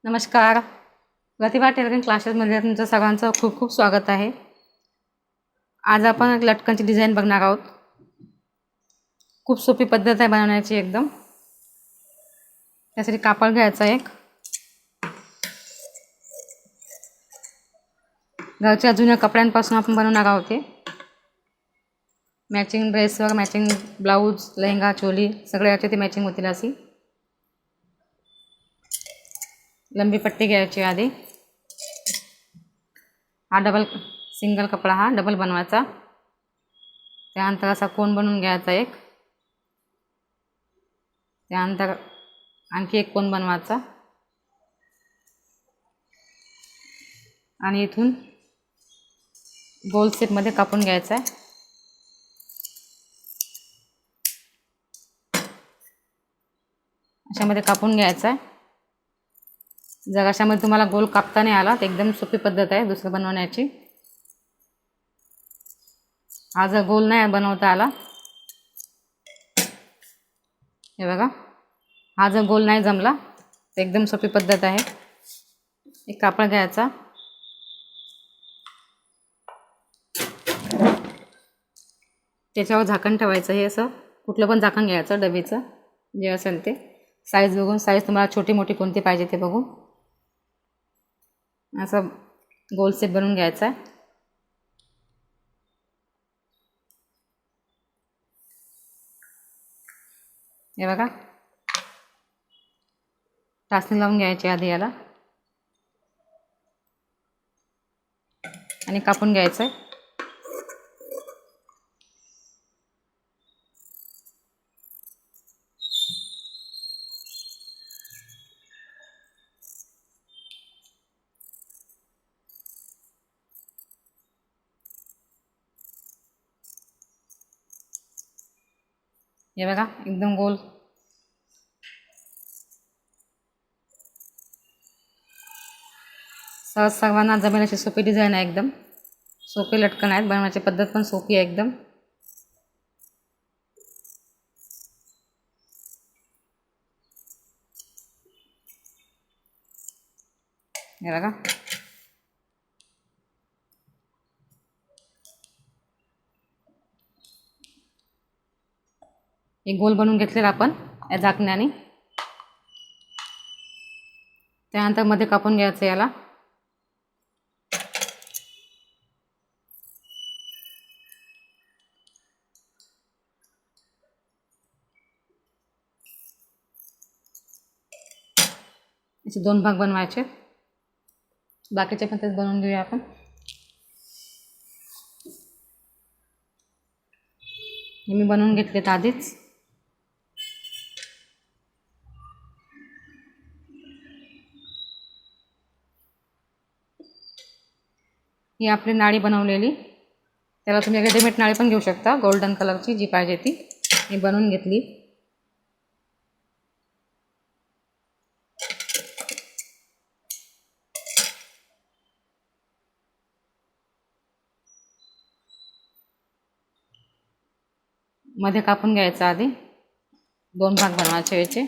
नमस्कार. प्रतिभा टेलरिंग क्लासेसमध्ये तुमचं सगळ्यांचं खूप खूप स्वागत आहे. आज आपण एक लटकनची डिझाईन बघणार आहोत. खूप सोपी पद्धत आहे बनवण्याची एकदम. त्यासाठी कापड घ्यायचा एक. घरच्या जुन्या कपड्यांपासून आपण बनवणार आहोत. ते मॅचिंग ड्रेसवर मॅचिंग ब्लाऊज, लेहंगा, चोली सगळे याचे ते मॅचिंग होतील अशी. लंबी पट्टी घ्यायची आधी. हा सिंगल कपडा हा डबल बनवायचा. त्यानंतर असा कोन बनवून घ्यायचा एक. त्यानंतर आणखी एक कोन बनवायचा आणि इथून गोल शेपमध्ये कापून घ्यायचा आहे. अशामध्ये कापून घ्यायचा आहे. जर अशामध्ये तुम्हाला गोल कापता नाही आला तर एकदम सोपी पद्धत आहे दुसरं बनवण्याची. हा जर गोल नाही बनवता आला, हे बघा, हा जर गोल नाही जमला तर एकदम सोपी पद्धत आहे. एक कापड घ्यायचा, त्याच्यावर झाकण ठेवायचं. हे असं कुठलं पण झाकण घ्यायचं, डबीचं जे असेल ते. साईज बघून, साईज तुम्हाला छोटी मोठी कोणती पाहिजे ते बघून असं गोल शेप बनवून घ्यायचा आहे. हे बघा, टाचणी लावून घ्यायची आधी याला आणि कापून घ्यायचं आहे. हे बघा, एकदम गोल. सहज सर्वांना जमेल अशी सोपी डिझाईन आहे. एकदम सोपे लटकन आहेत. बनवण्याची पद्धत पण सोपी आहे एकदम. हे बघा, एक गोल बनवून घेतलेला आपण या झाकण्याने. त्यानंतर मध्ये कापून घ्यायचं याला. याचे दोन भाग बनवायचे. बाकीचे पण तेच बनवून घेऊया आपण. हे मी बनवून घेतलेत आधीच. ही आपली नाडी बनवलेली. त्याला तुम्ही रेडीमेड नाडी पण घेऊ शकता, गोल्डन कलरची जी पाहिजे ती. मी बनवून घेतली. मध्ये कापून घ्यायचं आधी. दोन भाग बनवायचे याचे.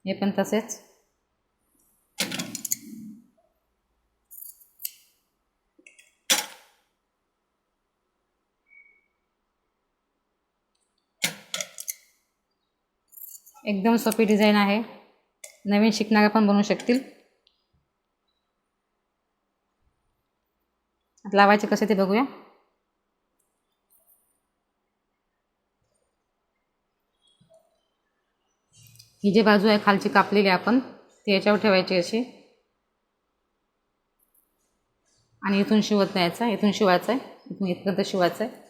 हे पण तसेच. एकदम सोपी डिझाईन आहे. नवीन शिकणारे पण बनवू शकतील. लावायचे कसे ते बघूया. ही जी बाजू आहे खालची कापलेली आपण, ती याच्यावर ठेवायची अशी आणि इथून शिवत न्यायचा. इथून शिवायचं आहे, इथून इथपर्यंत शिवायचं आहे.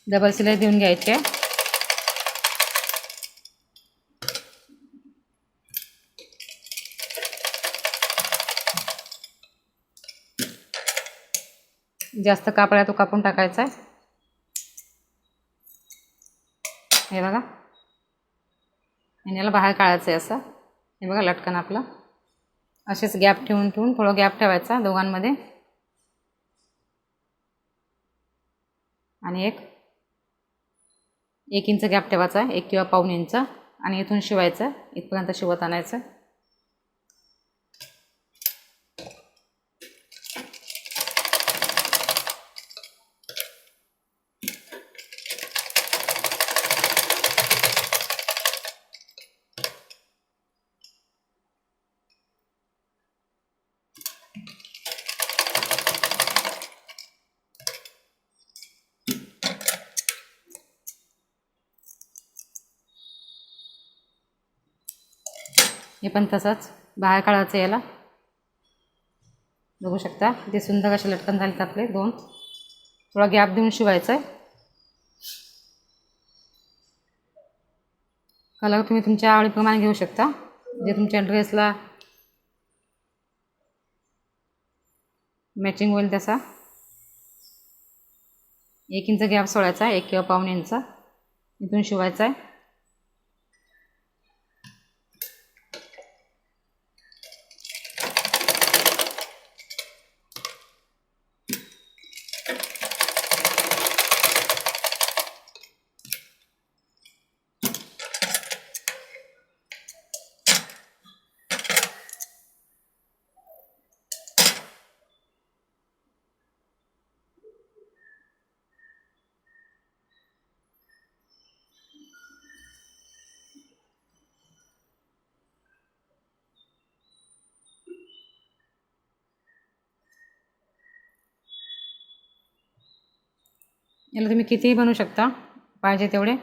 डबल शिलाई देऊन घ्यायची आहे. जास्त कापड आहे तो कापून टाकायचा आहे. हे बघा, आणि याला बाहेर काढायचं आहे असं. हे बघा लटकन आपलं. असेच गॅप ठेवून थोडं गॅप ठेवायचा दोघांमध्ये, आणि एक इंच गॅप ठेवायचा, 1 किंवा पाऊण इंच, आणि इथून शिवायचं. इथपर्यंत शिवत आणायचं. हे पण तसंच बाहेर काढायचं याला. बघू शकता किती सुंदर असे लटकन झालेत आपले दोन. थोडा गॅप देऊन शिवायचं आहे. कलर तुम्ही तुमच्या आवडीप्रमाणे घेऊ शकता, जे तुमच्या ड्रेसला मॅचिंग होईल तसा. 1 इंच गॅप सोडायचा आहे, 1 किंवा पाऊण इंच, इथून शिवायचा आहे. याला तुम्ही कितीही बनवू शकता, पाहिजे तेवढे.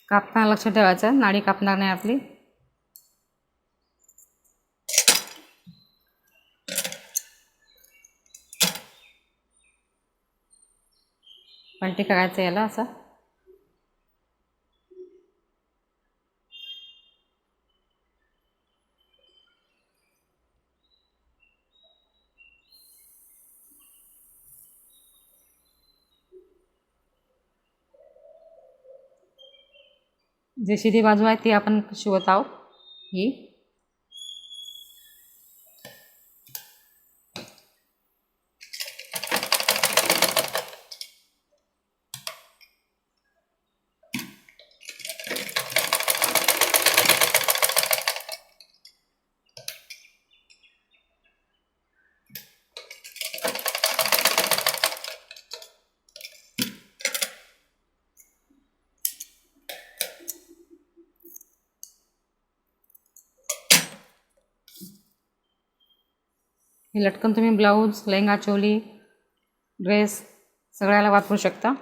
कापताना लक्ष ठेवायचं, नाडी कापणार नाही आपली. पलटी करायचं याला असं. जी सीधी बाजू आहे ती आपण शिवत आहोत ही. हे लटकन तुम्ही ब्लाऊज, लेहंगा, चोली, ड्रेस सगळ्याला वापरू शकता.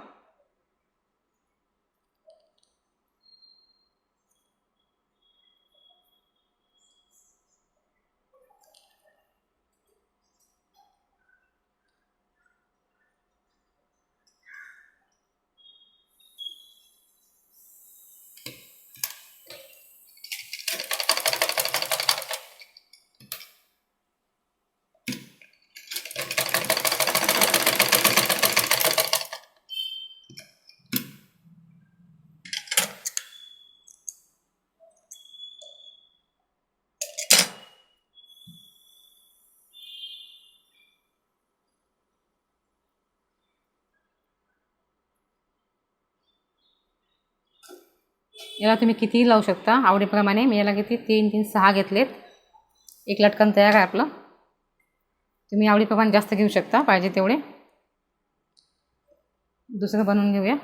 याला तुम्ही कितीही लावू शकता आवडीप्रमाणे. मी याला किती 3, 3, 6 घेतलेत. एक लटकन तयार आहे आपलं. तुम्ही आवडीप्रमाणे जास्त घेऊ शकता, पाहिजे तेवढे. दुसरं बनवून घेऊया.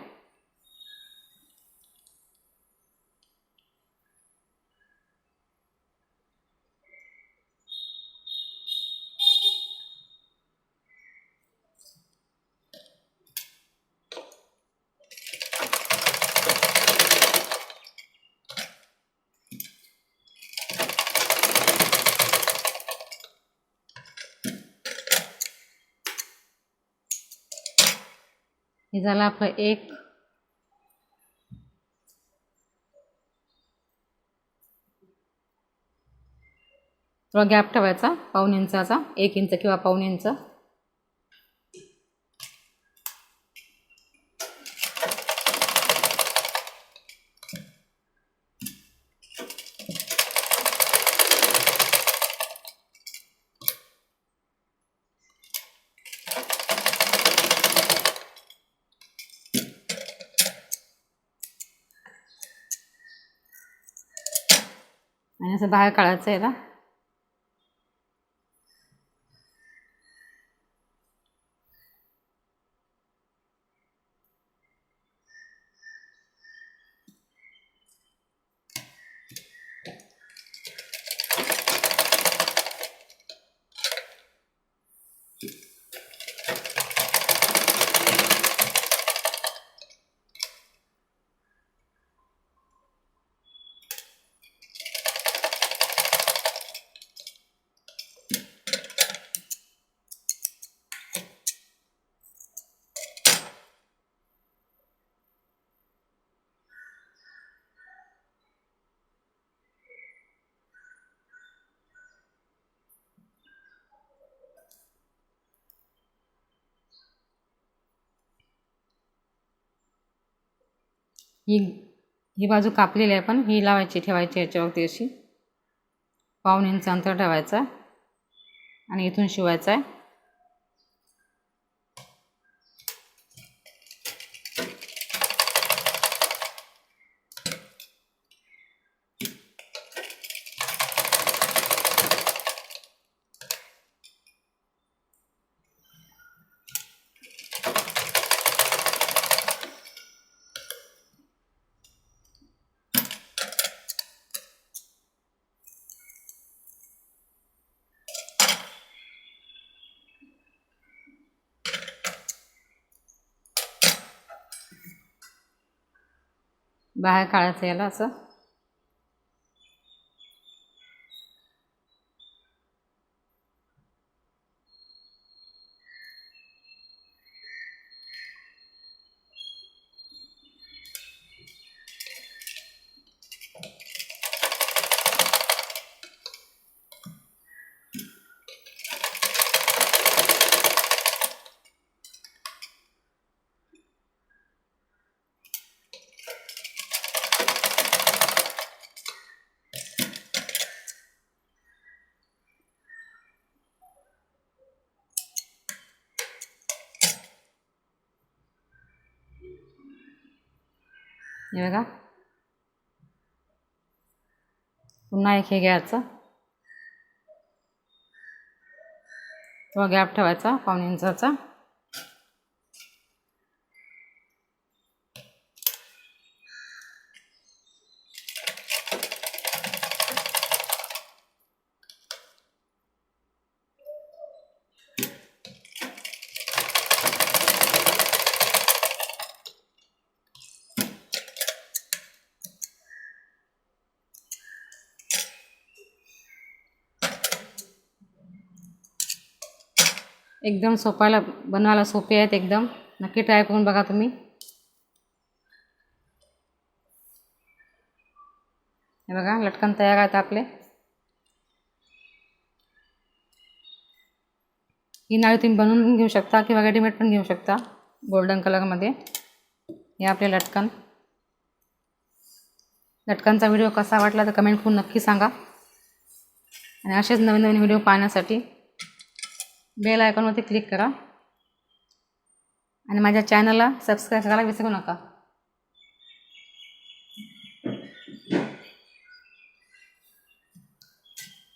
हे झालं आपलं एक. थोडा गॅप ठेवायचा पाऊण इंचाचा, 1 इंच किंवा पाऊण इंच. आणि असं बाहेर काढायचं आहे ना. ही बाजू कापलेली आहे, पण ही लावायची, ठेवायची याच्यावरती अशी. पाऊण इंच अंतर ठेवायचं आणि इथून शिवायचं आहे. बाहेर काढायचं याला असं. हे बघा, पुन्हा एक हे घ्यायचं, थोडा गॅप ठेवायचा पाऊण इंचाचा. एकदम सोपायला बनवायला सोपे आहेत एकदम. नक्की ट्राय करून बघा तुम्ही. हे बघा, लटकन तयार आहेत आपले. ही नाळी तुम्ही बनवून घेऊ शकता किंवा रेडीमेड पण घेऊ शकता गोल्डन कलरमध्ये. हे आपले लटकन. लटकनचा व्हिडिओ कसा वाटला तर कमेंट करून नक्की सांगा. आणि असेच नवीन नवीन व्हिडिओ पाहण्यासाठी बेल आयकॉनवरती क्लिक करा आणि माझ्या चॅनलला सबस्क्राईब करायला विसरू नका.